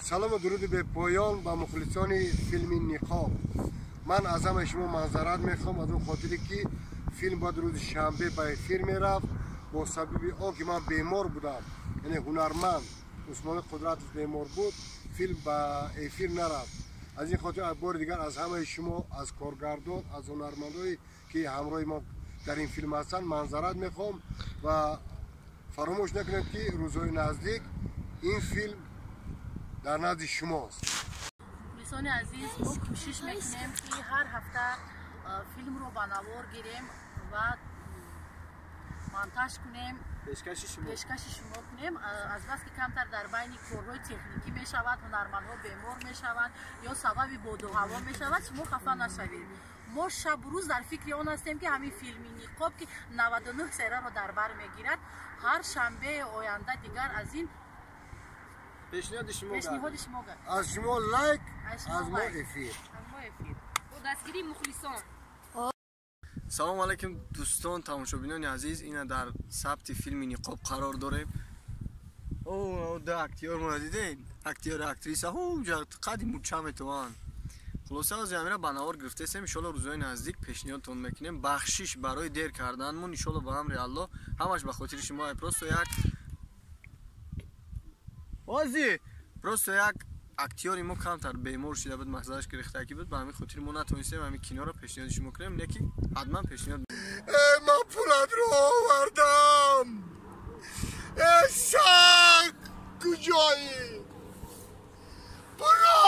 سلام و درود به پایان با مخلصان فیلم نقاب. من از همه شما معذرت میخوام از اون خاطری که فیلم بعد روز شنبه به افیر میرفت با سبب آنکه من بیمار بودم، یعنی هنرمند عثمان قدرت بیمار بود، فیلم به افیر نرفت. از این خاطر بار دیگر از همه شما، از کارگردان، از هنرمندایی که همراه ما در این فیلم هستن معذرت میخوام و فراموش نکنید که روزهای نزدیک این فیلم در نزد شماست. دوستان عزیز، ما کوشش میکنیم که هر هفته فیلم رو به نوار گیریم و مانتاژ کنیم، پیشکش شما کنیم. از بس که کمتر در بین کارهای تکنیکی میشود، هنرمندها بیمار میشوند یا سبب باد و هوا میشود، شما خفه نشوید. ما شب روز در فکر آن هستیم که همین فیلم نقاب که 99 سری رو در بر میگیرد، هر شنبه آینده دیگر از این پیشنهاد شما از شما لایک، از ما افیر و دستگیری مخلصان. سلام علیکم دوستان تماشابینان عزیز، اینا در ثبت فیلم نقاب قرار داریم. او دو اکتیور ما دیدین، اکتیور اکتریس قدیم بود چم توان. خلاصه از همین به نوار گرفته سیم. ان شاء الله روزهای نزدیک پیشنهادتون میکنیم. بخشش برای دیر کردنمون ان شاء الله به امر الله، همش به خاطر شما. پروستو یک بازی پروستو یک اکتیوری ما کمتر بیمار شده بود، مغزش گرفته کی بود، به همین خاطر ما نتونستیم همین کنار رو پیشنهاد شما کنیم. نکی حتما پیشنهاد. من پولت رو آوردم. شک کجایی؟ برو